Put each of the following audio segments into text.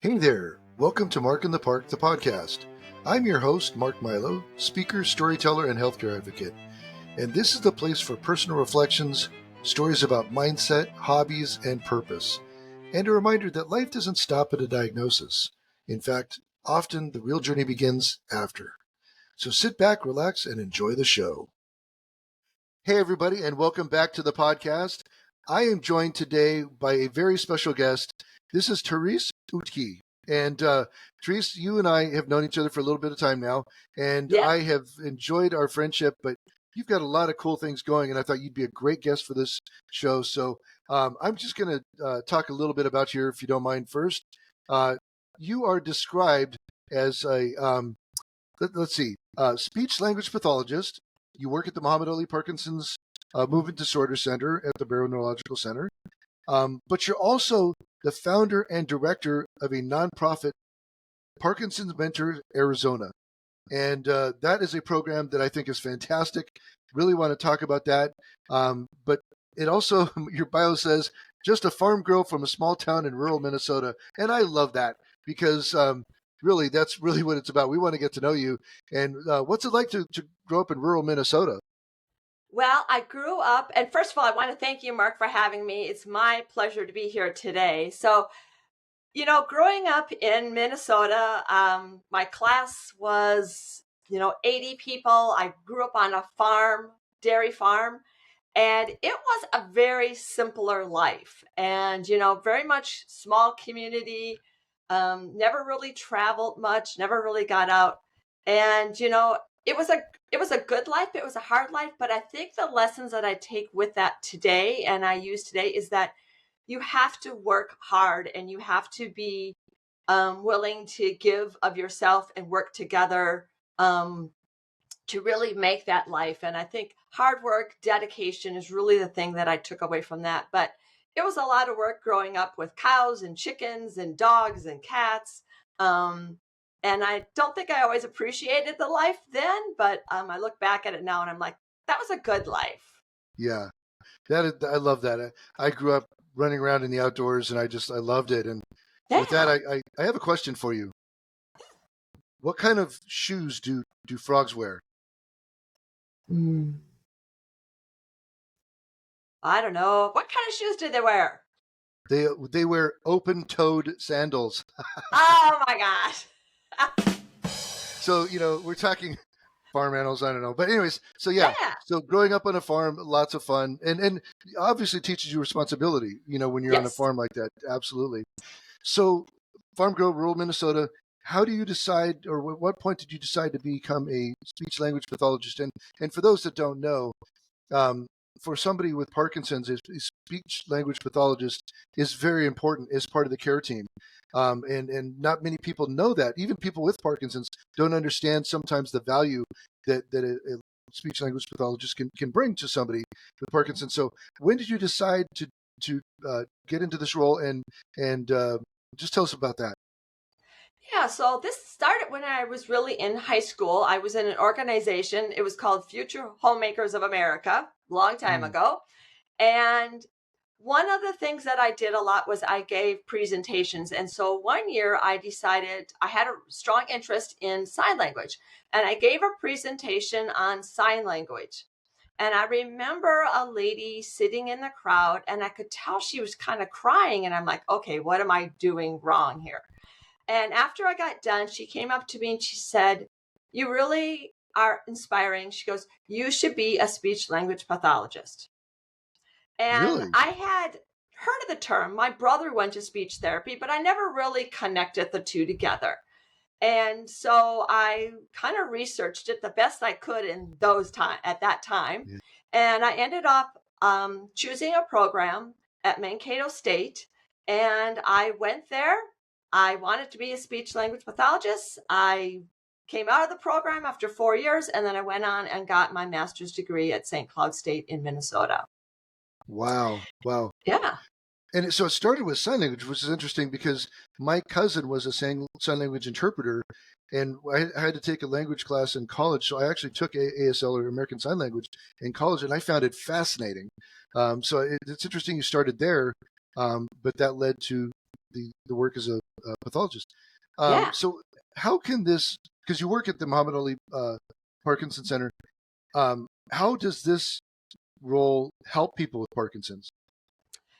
Hey there, welcome to Mark in the Park, the podcast. I'm your host, Mark Milow, speaker, storyteller, and healthcare advocate. And this is the place for personal reflections, stories about mindset, hobbies, and purpose. And a reminder that life doesn't stop at a diagnosis. In fact, often the real journey begins after. So sit back, relax, and enjoy the show. Hey everybody, and welcome back to the podcast. I am joined today by a very special guest. This is Therese Uthke. And Therese, you and I have known each other for a little bit of time now, and Yeah. I have enjoyed our friendship, but you've got a lot of cool things going, and I thought you'd be a great guest for this show. So I'm just going to talk a little bit about you, if you don't mind first. You are described as a, speech language pathologist. You work at the Muhammad Ali Parkinson's Movement Disorder Center at the Barrow Neurological Center. But you're also the founder and director of a nonprofit, ParkinsonMentorAZ Arizona. And that is a program that I think is fantastic. Really want to talk about that. But it also, your bio says, just a farm girl from a small town in rural Minnesota. And I love that because really, that's really what it's about. We want to get to know you. And what's it like to grow up in rural Minnesota? Well, I grew up, and first of all, I want to thank you, Mark, for having me. It's my pleasure to be here today. So, growing up in Minnesota, my class was, 80 people. I grew up on a farm, dairy farm, and it was a very simpler life. And, very much small community, never really traveled much, never really got out. And, it was a good life. It was a hard life, but I think the lessons that I take with that today and I use today is that you have to work hard and you have to be willing to give of yourself and work together to really make that life. And I think hard work, dedication is really the thing that I took away from that. But it was a lot of work growing up with cows and chickens and dogs and cats. And I don't think I always appreciated the life then, but I look back at it now and I'm like, that was a good life. Yeah, I love that. I grew up running around in the outdoors, and I loved it. And with that, Yeah. I have a question for you. What kind of shoes do frogs wear? I don't know. What kind of shoes did they wear? They wear open-toed sandals. Oh my gosh. So we're talking farm animals. I don't know, but anyways, so yeah. Yeah. So growing up on a farm, lots of fun, and obviously teaches you responsibility. When you're on a Yes. farm like that, absolutely. So, farm girl, rural Minnesota. How do you decide, or what point did you decide to become a speech language pathologist? And for those that don't know, for somebody with Parkinson's, a speech language pathologist is very important as part of the care team. And not many people know that. Even people with Parkinson's don't understand sometimes the value that a speech language pathologist can bring to somebody with Parkinson's. So when did you decide to get into this role, and just tell us about that? Yeah, so this started when I was really in high school. I was in an organization. It was called Future Homemakers of America, a long time ago. And one of the things that I did a lot was I gave presentations. And so one year I decided I had a strong interest in sign language. And I gave a presentation on sign language. And I remember a lady sitting in the crowd, and I could tell she was kind of crying. And I'm like, okay, what am I doing wrong here? And after I got done, she came up to me and she said, "You really are inspiring." She goes, "You should be a speech language pathologist." And Really? I had heard of the term. My brother went to speech therapy, but I never really connected the two together. And so I kind of researched it the best I could at that time. Yeah. And I ended up choosing a program at Mankato State. And I went there. I wanted to be a speech language pathologist. I came out of the program after 4 years, and then I went on and got my master's degree at St. Cloud State in Minnesota. Wow. Yeah. And so it started with sign language, which is interesting because my cousin was a sign language interpreter, and I had to take a language class in college. So I actually took ASL, or American Sign Language, in college, and I found it fascinating. So it's interesting you started there, but that led to the work as a pathologist. Yeah. So how can this, because you work at the Muhammad Ali Parkinson Center, how does this role help people with Parkinson's?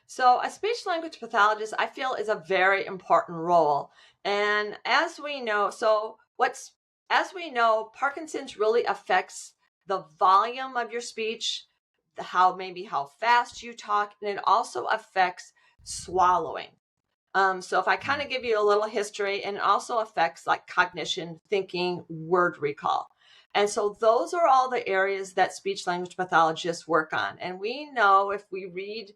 So, a speech language pathologist, I feel, is a very important role. And as we know, as we know, Parkinson's really affects the volume of your speech, how fast you talk, and it also affects swallowing. So if I kind of give you a little history, and it also affects like cognition, thinking, word recall. And so those are all the areas that speech language pathologists work on. And we know, if we read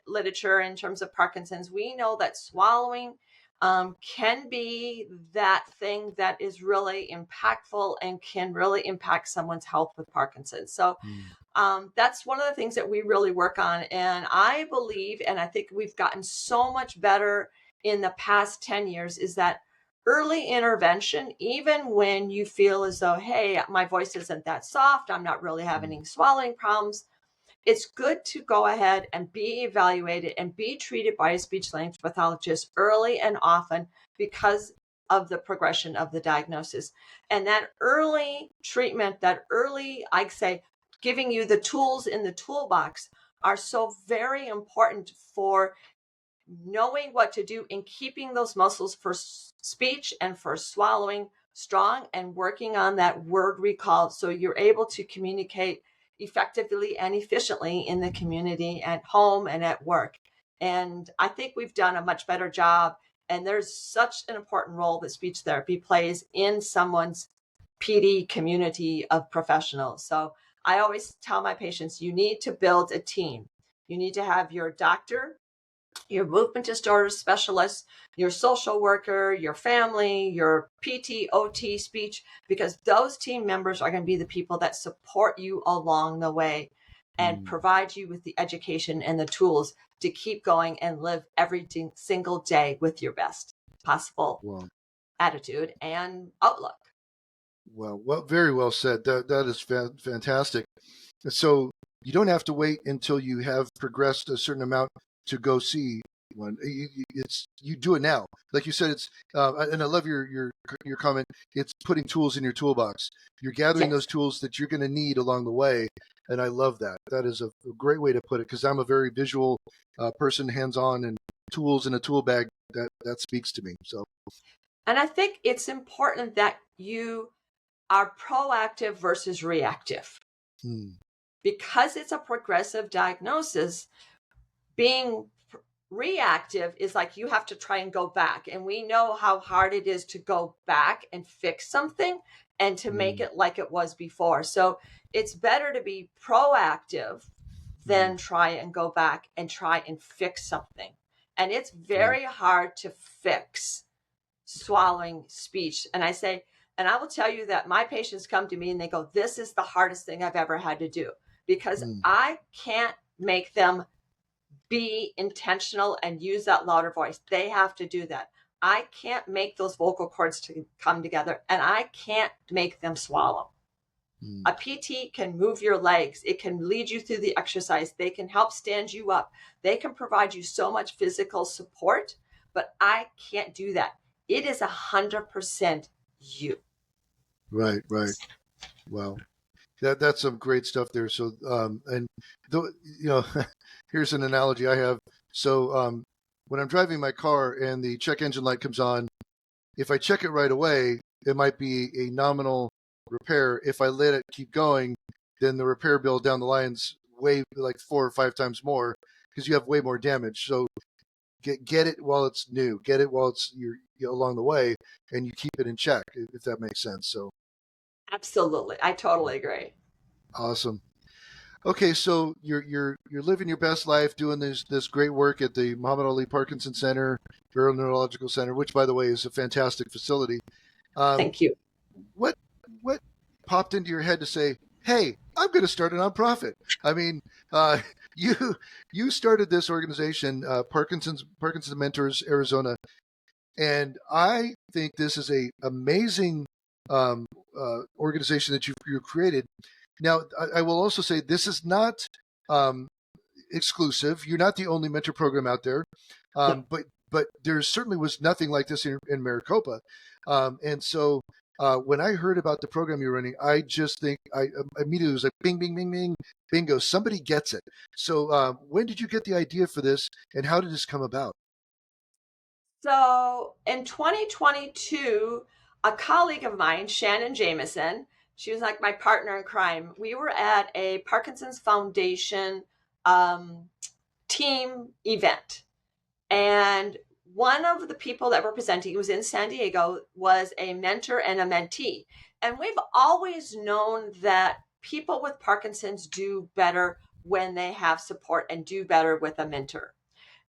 literature in terms of Parkinson's, we know that swallowing can be that thing that is really impactful and can really impact someone's health with Parkinson's. So that's one of the things that we really work on. And I believe, and I think we've gotten so much better in the past 10 years, is that early intervention, even when you feel as though, hey, my voice isn't that soft, I'm not really having any swallowing problems, it's good to go ahead and be evaluated and be treated by a speech language pathologist early and often, because of the progression of the diagnosis. And that early treatment, that early, I'd say, giving you the tools in the toolbox, are so very important for knowing what to do in keeping those muscles for speech and for swallowing strong, and working on that word recall so you're able to communicate effectively and efficiently in the community, at home and at work. And I think we've done a much better job. And there's such an important role that speech therapy plays in someone's PD community of professionals. So I always tell my patients, you need to build a team. You need to have your doctor, your movement disorder specialist, your social worker, your family, your PT, OT, speech, because those team members are going to be the people that support you along the way and provide you with the education and the tools to keep going and live every single day with your best possible attitude and outlook. Well, very well said. That is fantastic. So you don't have to wait until you have progressed a certain amount to go see one. You do it now. Like you said, it's and I love your comment. It's putting tools in your toolbox. You're gathering those tools that you're going to need along the way, and I love that. That is a great way to put it, because I'm a very visual person, hands-on, and tools in a tool bag. That speaks to me. So, and I think it's important that you are proactive versus reactive. Because it's a progressive diagnosis, being reactive is like you have to try and go back. And we know how hard it is to go back and fix something and to make it like it was before. So it's better to be proactive than try and go back and try and fix something. And it's very hard to fix swallowing speech. And I will tell you that my patients come to me and they go, this is the hardest thing I've ever had to do, because I can't make them be intentional and use that louder voice. They have to do that. I can't make those vocal cords to come together, and I can't make them swallow. A PT can move your legs. It can lead you through the exercise. They can help stand you up. They can provide you so much physical support, but I can't do that. It is 100% you. Right. Wow. That's some great stuff there. So, here's an analogy I have. So, when I'm driving my car and the check engine light comes on, if I check it right away, it might be a nominal repair. If I let it keep going, then the repair bill down the line's way like 4 or 5 times more, because you have way more damage. So get it while it's new, get it while you're along the way, and you keep it in check, if that makes sense. So. Absolutely. I totally agree. Awesome. Okay, so you're living your best life doing this great work at the Muhammad Ali Parkinson Center, Neurological Center, which, by the way, is a fantastic facility. Thank you. What popped into your head to say, hey, I'm going to start a nonprofit? I mean, you started this organization, Parkinson Mentors Arizona, and I think this is a amazing organization that you've created. Now, I will also say this is not exclusive. You're not the only mentor program out there, but but there certainly was nothing like this in Maricopa. And so when I heard about the program you're running, I just think I immediately was like, bing, bing, bing, bing, bingo, somebody gets it. So when did you get the idea for this, and how did this come about? So in 2022, a colleague of mine, Shannon Jameson, she was like my partner in crime. We were at a Parkinson's Foundation team event. And one of the people that were presenting, it was in San Diego, was a mentor and a mentee. And we've always known that people with Parkinson's do better when they have support and do better with a mentor.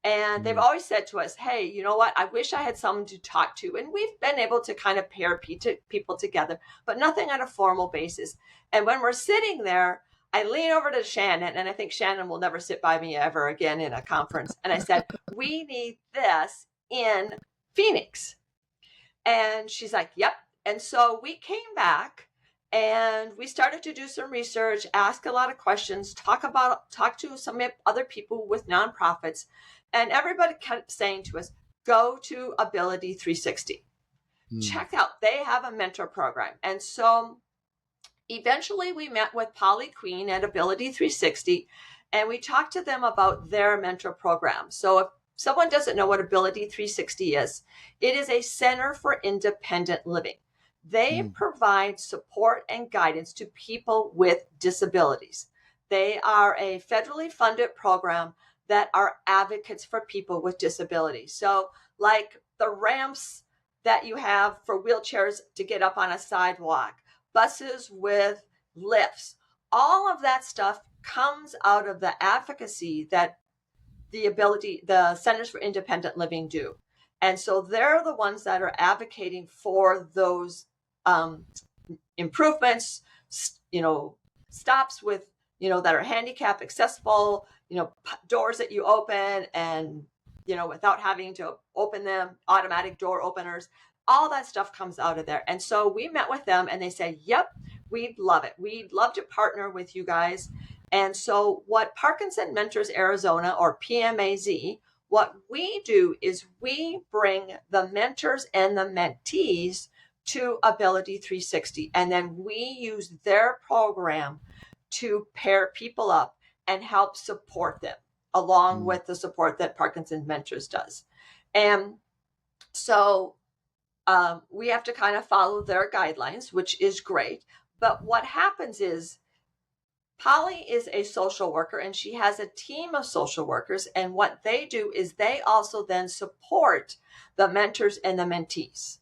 And they've always said to us, hey, you know what? I wish I had someone to talk to. And we've been able to kind of pair people together, but nothing on a formal basis. And when we're sitting there, I lean over to Shannon, and I think Shannon will never sit by me ever again in a conference. And I said, we need this in Phoenix. And she's like, yep. And so we came back and we started to do some research, ask a lot of questions, talk to some other people with nonprofits. And everybody kept saying to us, go to Ability 360. Check out, they have a mentor program. And so eventually we met with Polly Queen at Ability 360, and we talked to them about their mentor program. So if someone doesn't know what Ability 360 is, it is a center for independent living. They provide support and guidance to people with disabilities. They are a federally funded program that are advocates for people with disabilities. So like the ramps that you have for wheelchairs to get up on a sidewalk, buses with lifts, all of that stuff comes out of the advocacy that the Centers for Independent Living do. And so they're the ones that are advocating for those improvements, stops with, that are handicap accessible, doors that you open and, without having to open them, automatic door openers, all that stuff comes out of there. And so we met with them and they said, yep, we'd love it. We'd love to partner with you guys. And so what Parkinson Mentors Arizona, or PMAZ, what we do is we bring the mentors and the mentees to Ability 360. And then we use their program to pair people up and help support them along with the support that Parkinson Mentors does. And so we have to kind of follow their guidelines, which is great. But what happens is Polly is a social worker and she has a team of social workers. And what they do is they also then support the mentors and the mentees,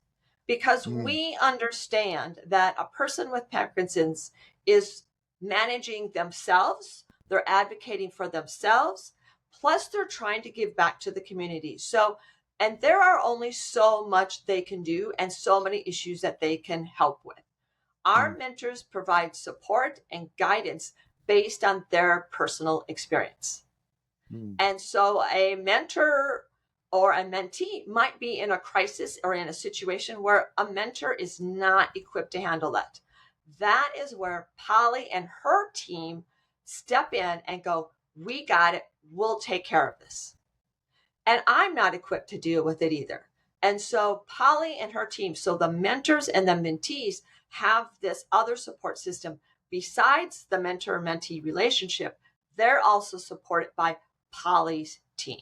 because we understand that a person with Parkinson's is managing themselves, they're advocating for themselves, plus they're trying to give back to the community. So, and there are only so much they can do and so many issues that they can help with. Our mentors provide support and guidance based on their personal experience. And so a mentor or a mentee might be in a crisis or in a situation where a mentor is not equipped to handle that. That is where Polly and her team step in and go, we got it, we'll take care of this. And I'm not equipped to deal with it either. And so Polly and her team, so the mentors and the mentees have this other support system besides the mentor-mentee relationship. They're also supported by Polly's team.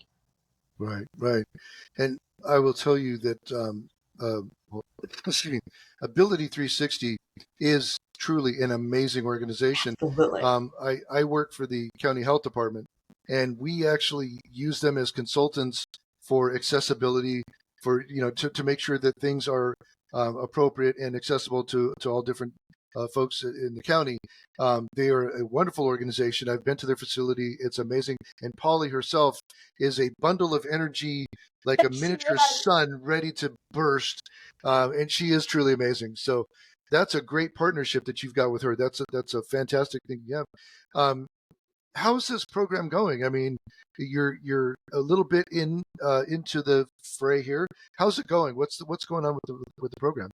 Right. And I will tell you that Ability 360 is truly an amazing organization. Absolutely. I work for the county health department, and we actually use them as consultants for accessibility, for to make sure that things are appropriate and accessible to all different folks in the county. They are a wonderful organization. I've been to their facility. It's amazing. And Polly herself is a bundle of energy, like a miniature sun ready to burst. And she is truly amazing. So that's a great partnership that you've got with her. That's a fantastic thing. Yeah. How's this program going? I mean, you're a little bit into the fray here. How's it going? What's going on with the program?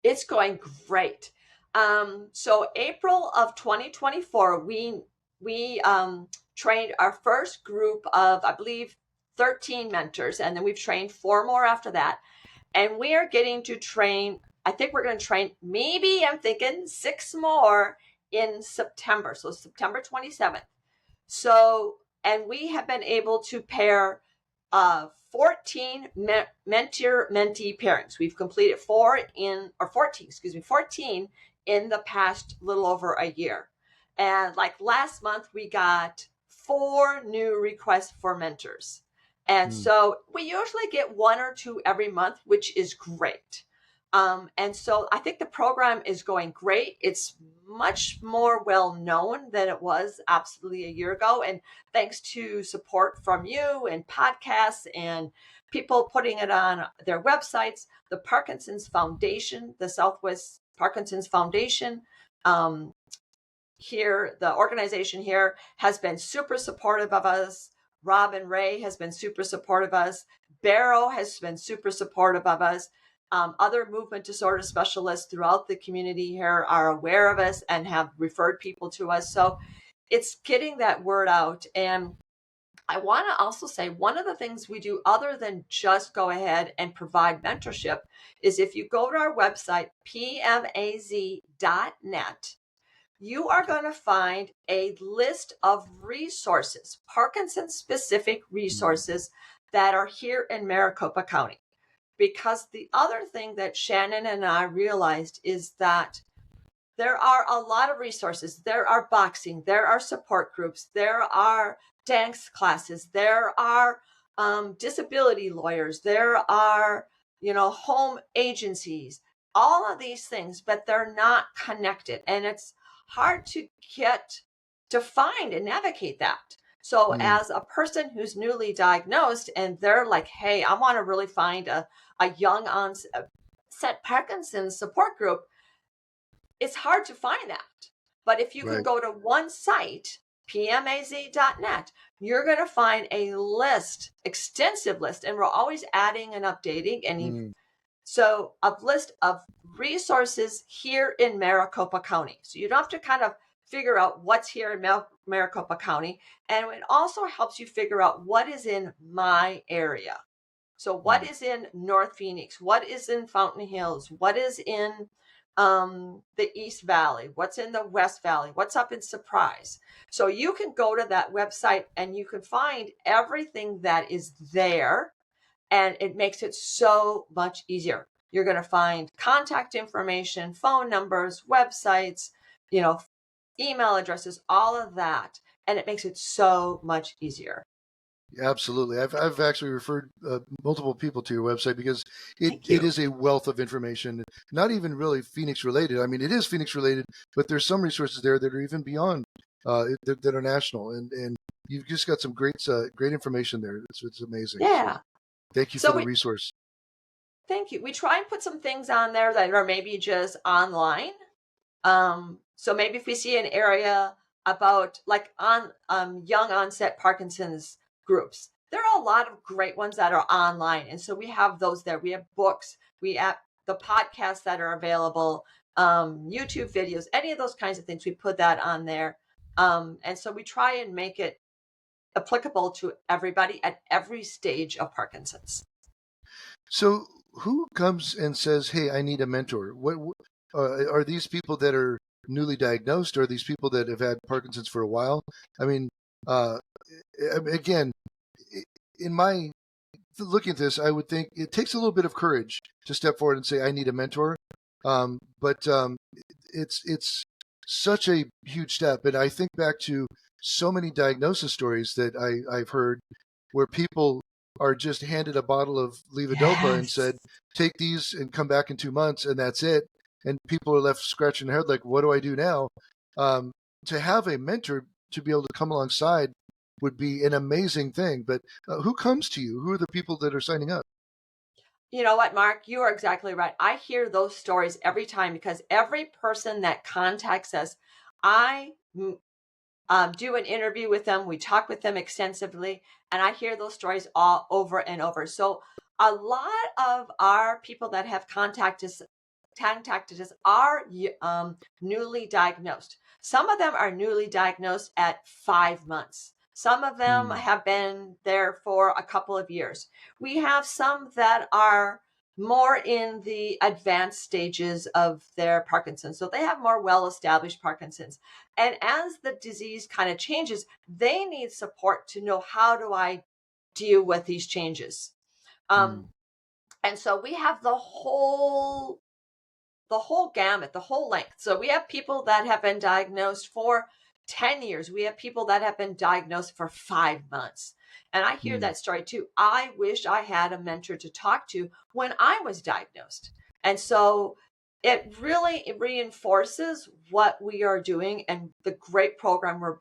It's going great. So April of 2024, we trained our first group of, I believe, 13 mentors, and then we've trained 4 more after that. And we are getting to train, I think we're going to train maybe, I'm thinking 6 more in September. So September 27th. So, and we have been able to pair 14 mentor-mentee pairings. We've completed 14 in the past little over a year. And like last month, we got 4 new requests for mentors. And so we usually get 1 or 2 every month, which is great. And so I think the program is going great. It's much more well known than it was absolutely a year ago. And thanks to support from you and podcasts and people putting it on their websites, the Parkinson's Foundation, the Southwest Parkinson's Foundation, here, the organization here has been super supportive of us. Robin Ray has been super supportive of us. Barrow has been super supportive of us. Other movement disorder specialists throughout the community here are aware of us and have referred people to us. So it's getting that word out. And I want to also say one of the things we do other than just go ahead and provide mentorship is if you go to our website, pmaz.net, you are going to find a list of resources, Parkinson-specific resources that are here in Maricopa County. Because the other thing that Shannon and I realized is that there are a lot of resources. There are boxing, there are support groups, there are dance classes, there are disability lawyers, there are, home agencies, all of these things, but they're not connected. And it's hard to get to find and navigate that. So as a person who's newly diagnosed and they're like, hey, I want to really find a young onset Parkinson's support group, it's hard to find that. But if you can go to one site, pmaz.net, you're going to find a list, extensive list, and we're always adding and updating. And so a list of resources here in Maricopa County. So you don't have to kind of figure out what's here in Maricopa County. And it also helps you figure out what is in my area. So what is in North Phoenix? What is in Fountain Hills? What is in the East Valley? What's in the West Valley? What's up in Surprise? So you can go to that website and you can find everything that is there, and it makes it so much easier. You're going to find contact information, phone numbers, websites, email addresses, all of that, and it makes it so much easier. Absolutely. I've actually referred multiple people to your website because it is a wealth of information, not even really Phoenix related. I mean, it is Phoenix related, but there's some resources there that are even beyond that are national. And you've just got some great information there. It's amazing. Yeah. So thank you for the resource. Thank you. We try and put some things on there that are maybe just online. So maybe if we see an area about like on young onset Parkinson's groups, there are a lot of great ones that are online. And so we have those there. We have books, we have the podcasts that are available, YouTube videos, any of those kinds of things. We put that on there. And so we try and make it applicable to everybody at every stage of Parkinson's. So who comes and says, hey, I need a mentor? What are these people that are newly diagnosed, or are these people that have had Parkinson's for a while? I mean, again, in my looking at this, I would think it takes a little bit of courage to step forward and say, I need a mentor. But it's such a huge step. And I think back to so many diagnosis stories that I've heard where people are just handed a bottle of levodopa and said, take these and come back in 2 months, and that's it. And people are left scratching their head like, what do I do now? To have a mentor to be able to come alongside would be an amazing thing. But who comes to you? Who are the people that are signing up? You know what, Mark? You are exactly right. I hear those stories every time because every person that contacts us, I do an interview with them. We talk with them extensively, and I hear those stories all over and over. So a lot of our people that have contacted us are newly diagnosed. Some of them are newly diagnosed at 5 months. Some of them have been there for a couple of years. We have some that are more in the advanced stages of their Parkinson's. So they have more well-established Parkinson's. And as the disease kind of changes, they need support to know, how do I deal with these changes? And so we have the whole gamut, the whole length. So we have people that have been diagnosed for 10 years. We have people that have been diagnosed for 5 months. And I hear that story too. I wish I had a mentor to talk to when I was diagnosed. And so it really reinforces what we are doing and the great program we're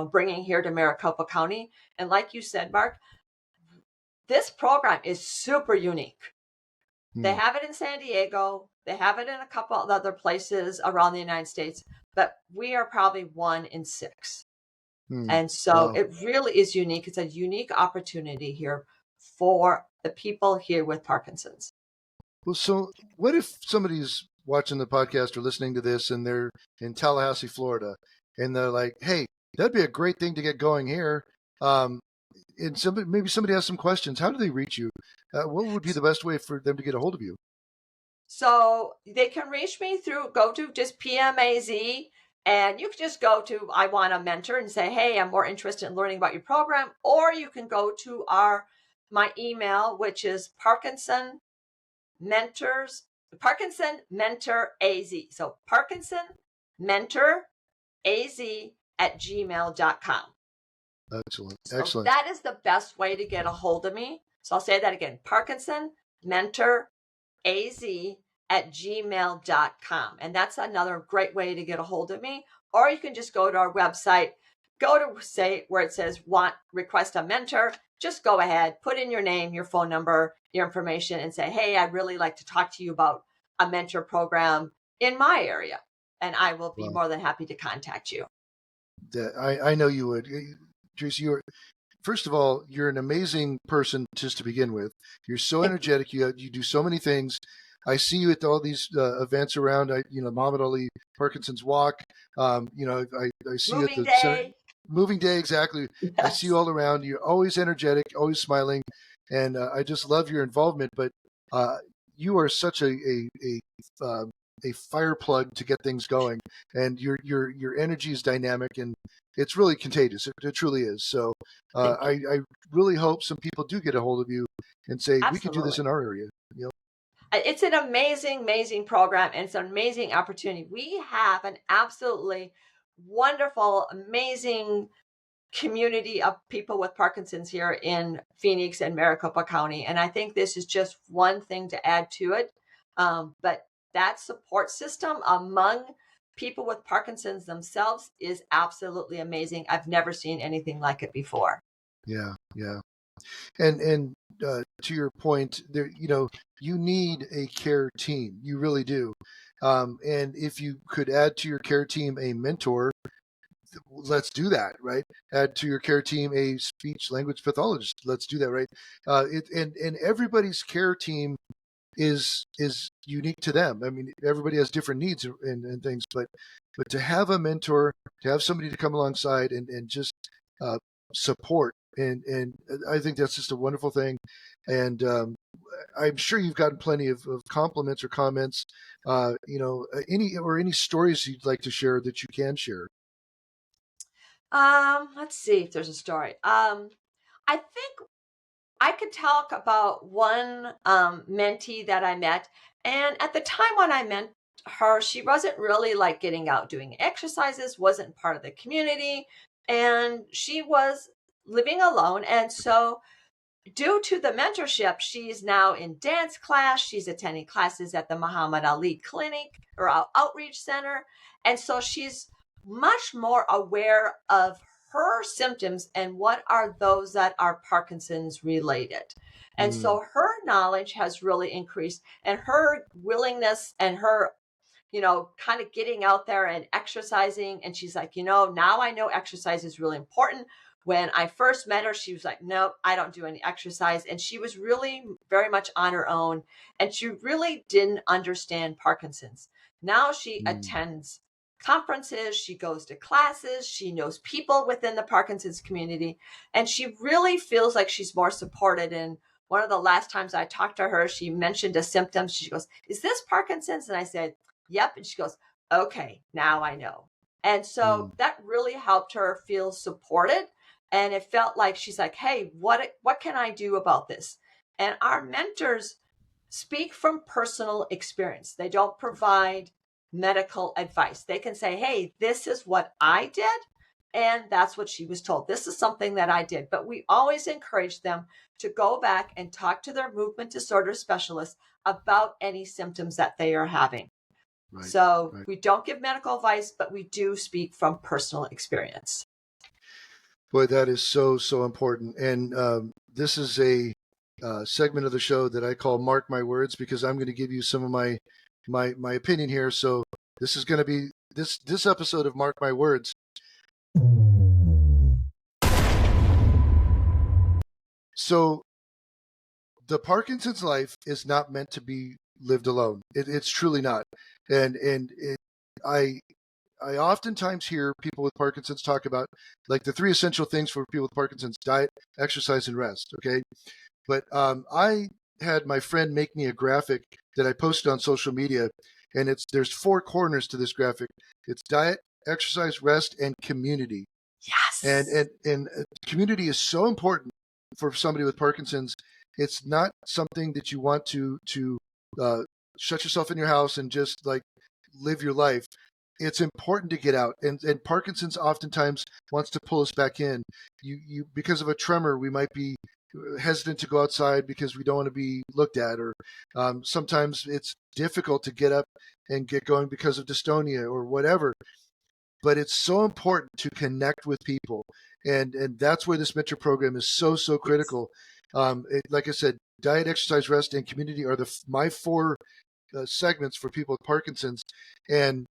bringing here to Maricopa County. And like you said, Mark, this program is super unique. They have it in San Diego. They have it in a couple of other places around the United States, but we are probably 1 in 6. And so it really is unique. It's a unique opportunity here for the people here with Parkinson's. Well, so what if somebody's watching the podcast or listening to this and they're in Tallahassee, Florida, and they're like, hey, that'd be a great thing to get going here. And maybe somebody has some questions. How do they reach you? What would be the best way for them to get a hold of you? So they can reach me go to just PMAZ, and you can just go to I Want a Mentor and say, hey, I'm more interested in learning about your program. Or you can go to my email, which is ParkinsonMentorAZ. So ParkinsonMentorAZ@gmail.com. Excellent. So Excellent. that is the best way to get a hold of me. So I'll say that again, ParkinsonMentorAZ@gmail.com. And that's another great way to get a hold of me. Or you can just go to our website, go to say where it says request a mentor. Just go ahead, put in your name, your phone number, your information, and say, hey, I'd really like to talk to you about a mentor program in my area. And I will be more than happy to contact you. I know you would. Therese, first of all, you're an amazing person just to begin with. You're so energetic. You do so many things. I see you at all these events around, Muhammad Ali, Parkinson's Walk. I see you at the Center. Moving Day, exactly. Yes. I see you all around. You're always energetic, always smiling, and I just love your involvement. But you are such a fire plug to get things going, and your energy is dynamic, and it's really contagious. It truly is. So I really hope some people do get a hold of you and say, we can do this in our area. It's an amazing, amazing program, and it's an amazing opportunity. We have an absolutely wonderful, amazing community of people with Parkinson's here in Phoenix and Maricopa County. And I think this is just one thing to add to it. But that support system among people with Parkinson's themselves is absolutely amazing. I've never seen anything like it before. Yeah. And to your point, there, you need a care team. You really do. And if you could add to your care team a mentor, let's do that, right? Add to your care team a speech language pathologist. Let's do that, right? And everybody's care team is unique to them. I mean, everybody has different needs and things, but to have a mentor, to have somebody to come alongside and just support, and I think that's just a wonderful thing. And I'm sure you've gotten plenty of compliments or comments, any stories you'd like to share that you can share. Let's see if there's a story. I think I could talk about one mentee that I met. And at the time when I met her, she wasn't really like getting out doing exercises, wasn't part of the community, and she was living alone. And so due to the mentorship, she's now in dance class. She's attending classes at the Muhammad Ali Clinic or Outreach Center. And so she's much more aware of her symptoms and what are those that are Parkinson's related. And so her knowledge has really increased, and her willingness and her, kind of getting out there and exercising. And she's like, now I know exercise is really important. When I first met her, she was like, nope, I don't do any exercise. And she was really very much on her own, and she really didn't understand Parkinson's. Now she attends conferences, she goes to classes, she knows people within the Parkinson's community, and she really feels like she's more supported. And one of the last times I talked to her, she mentioned a symptom. She goes, "Is this Parkinson's?" And I said, "Yep." And she goes, "Okay, now I know." And so that really helped her feel supported. And it felt like she's like, "Hey, what can I do about this?" And our mentors speak from personal experience. They don't provide medical advice. They can say, "Hey, this is what I did." And that's what she was told. This is something that I did. But we always encourage them to go back and talk to their movement disorder specialist about any symptoms that they are having. Right. So Right. we don't give medical advice, but we do speak from personal experience. Boy, that is so, so important. And this is a segment of the show that I call Mark My Words, because I'm going to give you some of my opinion here. So this is going to be this episode of Mark My Words. So the Parkinson's life is not meant to be lived alone. It's truly not. I oftentimes hear people with Parkinson's talk about like the 3 essential things for people with Parkinson's: diet, exercise, and rest. Okay. But I had my friend make me a graphic that I posted on social media, and there's 4 corners to this graphic. It's diet, exercise, rest, and community. Yes. And community is so important for somebody with Parkinson's. It's not something that you want to shut yourself in your house and just like live your life. It's important to get out, and Parkinson's oftentimes wants to pull us back in. You because of a tremor, we might be hesitant to go outside because we don't want to be looked at, or sometimes it's difficult to get up and get going because of dystonia or whatever. But it's so important to connect with people, and that's where this mentor program is so, so critical. Like I said, diet, exercise, rest, and community are my 4 segments for people with Parkinson's. And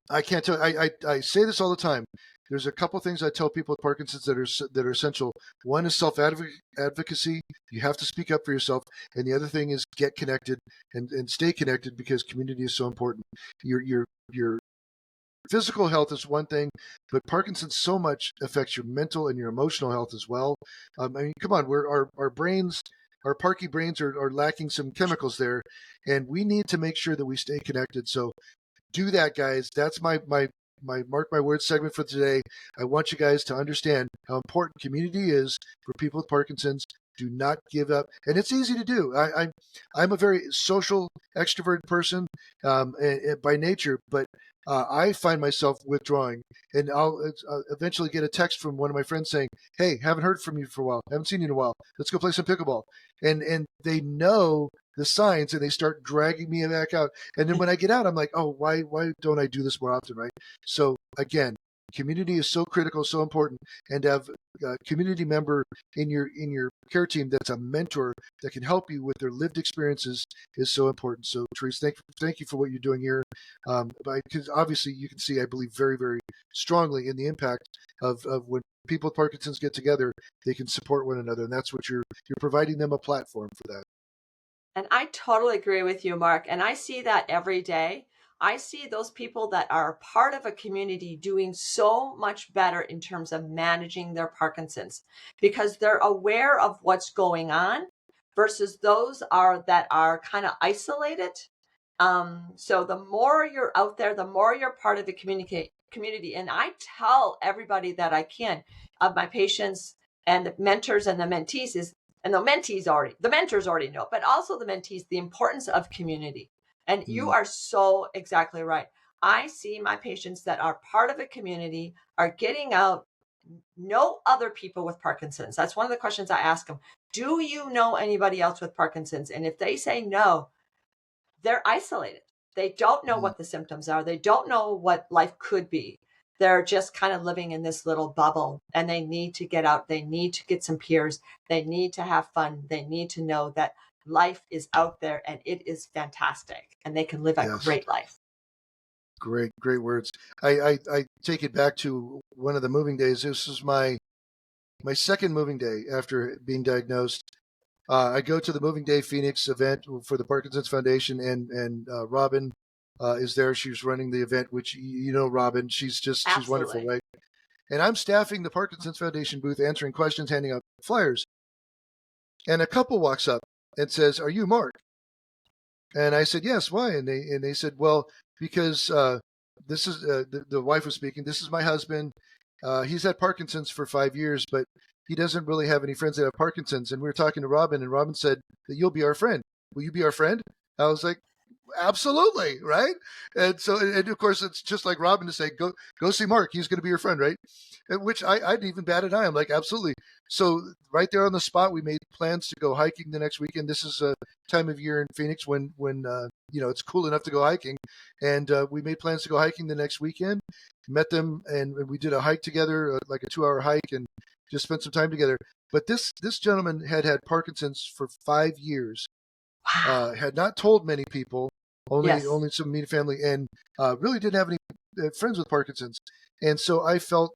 I can't tell. I say this all the time. There's a couple things I tell people with Parkinson's that are essential. One is self-advocacy. You have to speak up for yourself. And the other thing is get connected and stay connected, because community is so important. Your physical health is one thing, but Parkinson's so much affects your mental and your emotional health as well. I mean, come on, our brains, our Parky brains are lacking some chemicals there, and we need to make sure that we stay connected. So do that, guys. That's my Mark My Words segment for today. I want you guys to understand how important community is for people with Parkinson's. Do not give up, and it's easy to do. I'm a very social, extroverted person by nature, but I find myself withdrawing, and I'll eventually get a text from one of my friends saying, "Hey, haven't heard from you for a while. Haven't seen you in a while. Let's go play some pickleball." And they know the signs, and they start dragging me back out. And then when I get out, I'm like, "Oh, why don't I do this more often?" Right? So again, community is so critical, so important, and to have a community member in your care team that's a mentor that can help you with their lived experiences is so important. So Therese, thank you for what you're doing here. Because obviously you can see, I believe very, very strongly in the impact of when people with Parkinson's get together, they can support one another, and that's what you're providing them a platform for that. And I totally agree with you, Mark. And I see that every day. I see those people that are part of a community doing so much better in terms of managing their Parkinson's, because they're aware of what's going on versus those that are kind of isolated. So the more you're out there, the more you're part of the community. And I tell everybody that I can, of my patients and the mentors and the mentees, and the mentors already know, but also the mentees, the importance of community. And you are so exactly right. I see my patients that are part of a community are getting out, know other people with Parkinson's. That's one of the questions I ask them. Do you know anybody else with Parkinson's? And if they say no, they're isolated. They don't know what the symptoms are. They don't know what life could be. They're just kind of living in this little bubble, and they need to get out. They need to get some peers. They need to have fun. They need to know that life is out there and it is fantastic, and they can live a great life. Great words. I take it back to one of the moving days. This is my second moving day after being diagnosed. I go to the Moving Day Phoenix event for the Parkinson's Foundation, and Robin is there. She's running the event, which, you know, Robin, she's wonderful, Absolutely. right? And I'm staffing the Parkinson's Foundation booth, answering questions, handing out flyers. And a couple walks up and says, "Are you Mark?" And I said, "Yes." Why? And they said, "Well, because this is the wife was speaking. This is my husband. He's had Parkinson's for 5 years, but he doesn't really have any friends that have Parkinson's. And we were talking to Robin, and Robin said that you'll be our friend. Will you be our friend?" I was like, "Absolutely," right? And so, and of course, it's just like Robin to say, go see Mark. He's going to be your friend, right? And which I didn't even bat an eye. I'm like, absolutely. So right there on the spot, we made plans to go hiking the next weekend. This is a time of year in Phoenix when you know, it's cool enough to go hiking, and we made plans to go hiking the next weekend. Met them, and we did a hike together, like a 2-hour hike, and just spent some time together. But this gentleman had Parkinson's for 5 years. Wow. Had not told many people, only Yes. some immediate family, and really didn't have any friends with Parkinson's. And so I felt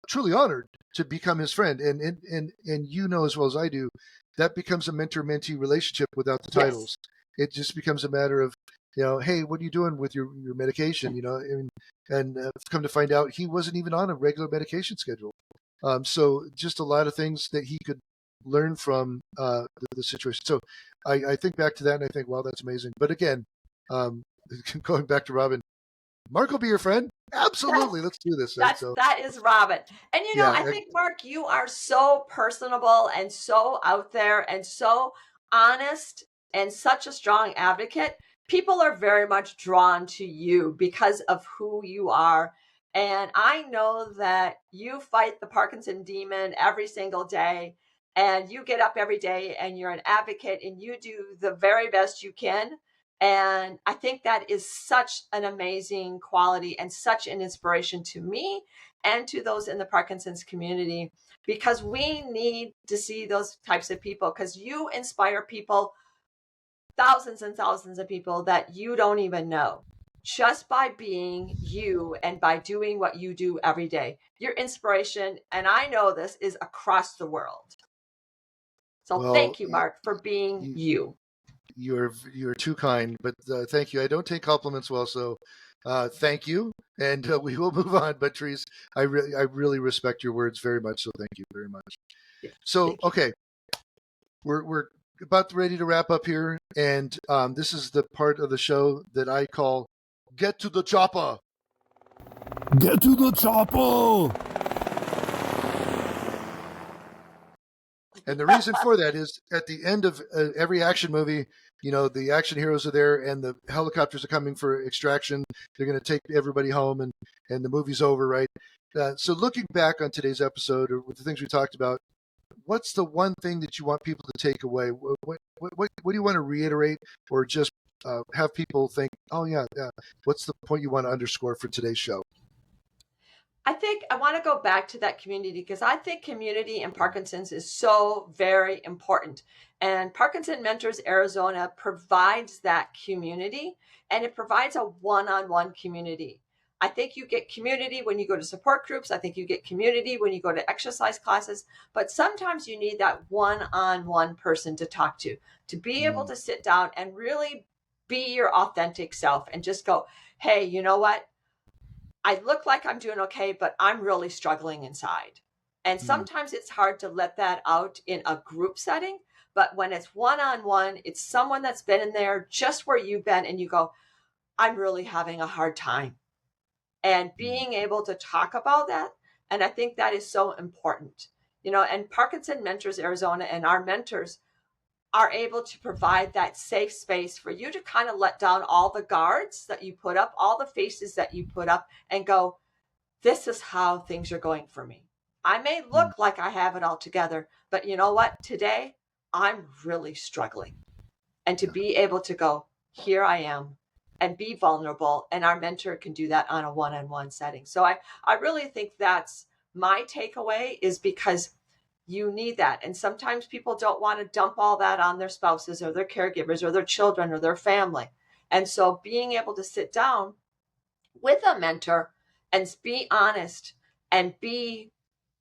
truly honored to become his friend. And you know as well as I do, that becomes a mentor-mentee relationship without the Yes. titles. It just becomes a matter of, you know, hey, what are you doing with your medication? You know, and come to find out, he wasn't even on a regular medication schedule. So just a lot of things that he could learn from the situation. So I think back to that and I think, wow, that's amazing. But again, going back to Robin, Mark will be your friend. Absolutely, let's do this. Right? So That is Robin. And you know, yeah, I think, Mark, you are so personable and so out there and so honest and such a strong advocate. People are very much drawn to you because of who you are. And I know that you fight the Parkinson demon every single day, and you get up every day and you're an advocate and you do the very best you can. And I think that is such an amazing quality and such an inspiration to me and to those in the Parkinson's community, because we need to see those types of people, because you inspire people, thousands and thousands of people that you don't even know, just by being you and by doing what you do every day. Your inspiration, and I know this, is across the world. So well, thank you, Mark, for being you, you. you're too kind, but thank you. I don't take compliments well, so thank you, and we will move on. But Therese, I really respect your words very much, so thank you very much. Yeah, So thank you. okay, we're about ready to wrap up here, and this is the part of the show that I call "Get to the Chopper." Get to the chopper! And the reason for that is at the end of every action movie, you know, the action heroes are there and the helicopters are coming for extraction. They're going to take everybody home and the movie's over, right? So looking back on today's episode or with the things we talked about, what's the one thing that you want people to take away? What do you want to reiterate or just have people think, oh, yeah, what's the point you want to underscore for today's show? I think I want to go back to that community, because I think community in Parkinson's is so very important. And Parkinson Mentors Arizona provides that community, and it provides a one-on-one community. I think you get community when you go to support groups. I think you get community when you go to exercise classes. But sometimes you need that one-on-one person to talk to be able to sit down and really be your authentic self and just go, hey, you know what? I look like I'm doing okay, but I'm really struggling inside. And sometimes it's hard to let that out in a group setting. But when it's one-on-one, it's someone that's been in there just where you've been, and you go, I'm really having a hard time. And being able to talk about that. And I think that is so important. You know, and Parkinson Mentors Arizona and our mentors are able to provide that safe space for you to kind of let down all the guards that you put up, all the faces that you put up, and go, this is how things are going for me. I may look like I have it all together, but you know what? Today, I'm really struggling. And to be able to go, here I am, and be vulnerable. And our mentor can do that on a one-on-one setting. So I really think that's my takeaway, is because you need that. And sometimes people don't want to dump all that on their spouses or their caregivers or their children or their family. And so being able to sit down with a mentor and be honest and be,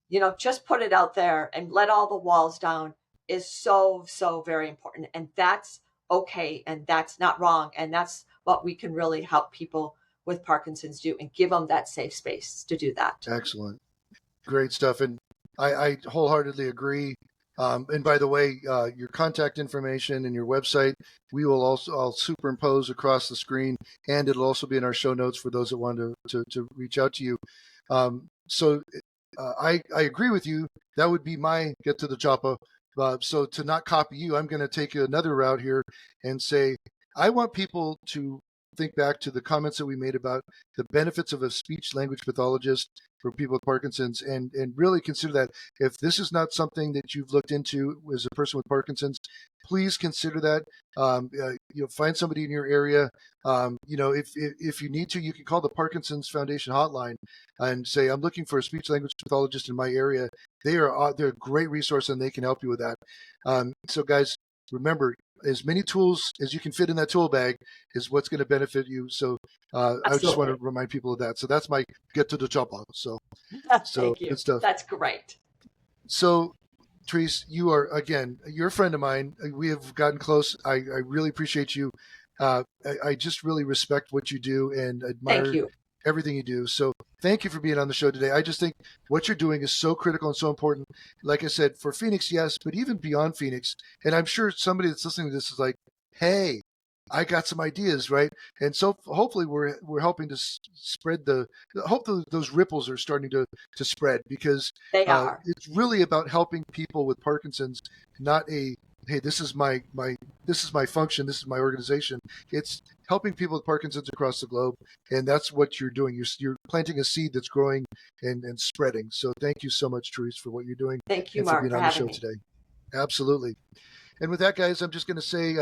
you know, just put it out there and let all the walls down is so, so very important. And that's okay and that's not wrong. And that's what we can really help people with Parkinson's do, and give them that safe space to do that. Excellent. Great stuff. And I wholeheartedly agree. And by the way, your contact information and your website, I'll superimpose across the screen, and it'll also be in our show notes for those that want to reach out to you. So I agree with you. That would be my get to the chopper. So to not copy you, I'm going to take another route here and say, I want people to think back to the comments that we made about the benefits of a speech language pathologist for people with Parkinson's, and really consider that if this is not something that you've looked into as a person with Parkinson's, please consider that. Find somebody in your area. If you need to, you can call the Parkinson's Foundation hotline and say, I'm looking for a speech language pathologist in my area. They're a great resource, and they can help you with that. So guys, remember, as many tools as you can fit in that tool bag is what's going to benefit you. So I just want to remind people of that. So that's my get to the chopper. So Thank you. Good stuff. That's great. So Therese, you're a friend of mine. We have gotten close. I really appreciate you. I just really respect what you do and admire everything you do. So thank you for being on the show today. I just think what you're doing is so critical and so important. Like I said, for Phoenix, yes, but even beyond Phoenix. And I'm sure somebody that's listening to this is like, hey, I got some ideas, right? And so hopefully we're helping to spread those ripples are starting to spread, because they are. It's really about helping people with Parkinson's, not hey, this is my function, this is my organization. It's helping people with Parkinson's across the globe, and that's what you're doing. You're planting a seed that's growing and spreading. So thank you so much, Therese, for what you're doing. Thank you, and Mark, for being for on the having show me today. Absolutely. And with that, guys, I'm just going to say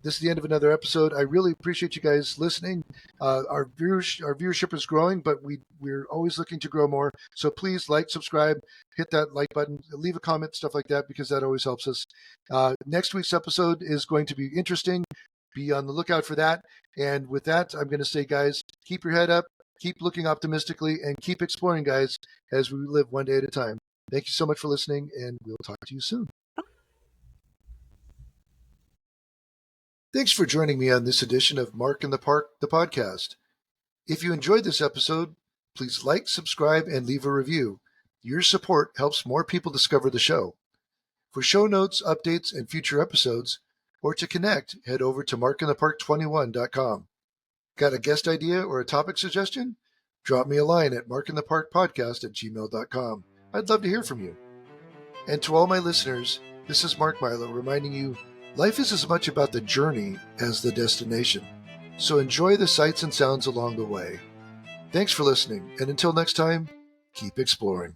this is the end of another episode. I really appreciate you guys listening. Our viewership is growing, but we're always looking to grow more. So please like, subscribe, hit that like button, leave a comment, stuff like that, because that always helps us. Next week's episode is going to be interesting. Be on the lookout for that. And with that, I'm going to say, guys, keep your head up, keep looking optimistically, and keep exploring, guys, as we live one day at a time. Thank you so much for listening, and we'll talk to you soon. Thanks for joining me on this edition of Mark in the Park, the podcast. If you enjoyed this episode, please like, subscribe, and leave a review. Your support helps more people discover the show. For show notes, updates, and future episodes, or to connect, head over to markinthepark21.com. Got a guest idea or a topic suggestion? Drop me a line at markintheparkpodcast@gmail.com. I'd love to hear from you. And to all my listeners, this is Mark Milow reminding you, life is as much about the journey as the destination. So enjoy the sights and sounds along the way. Thanks for listening, and until next time, keep exploring.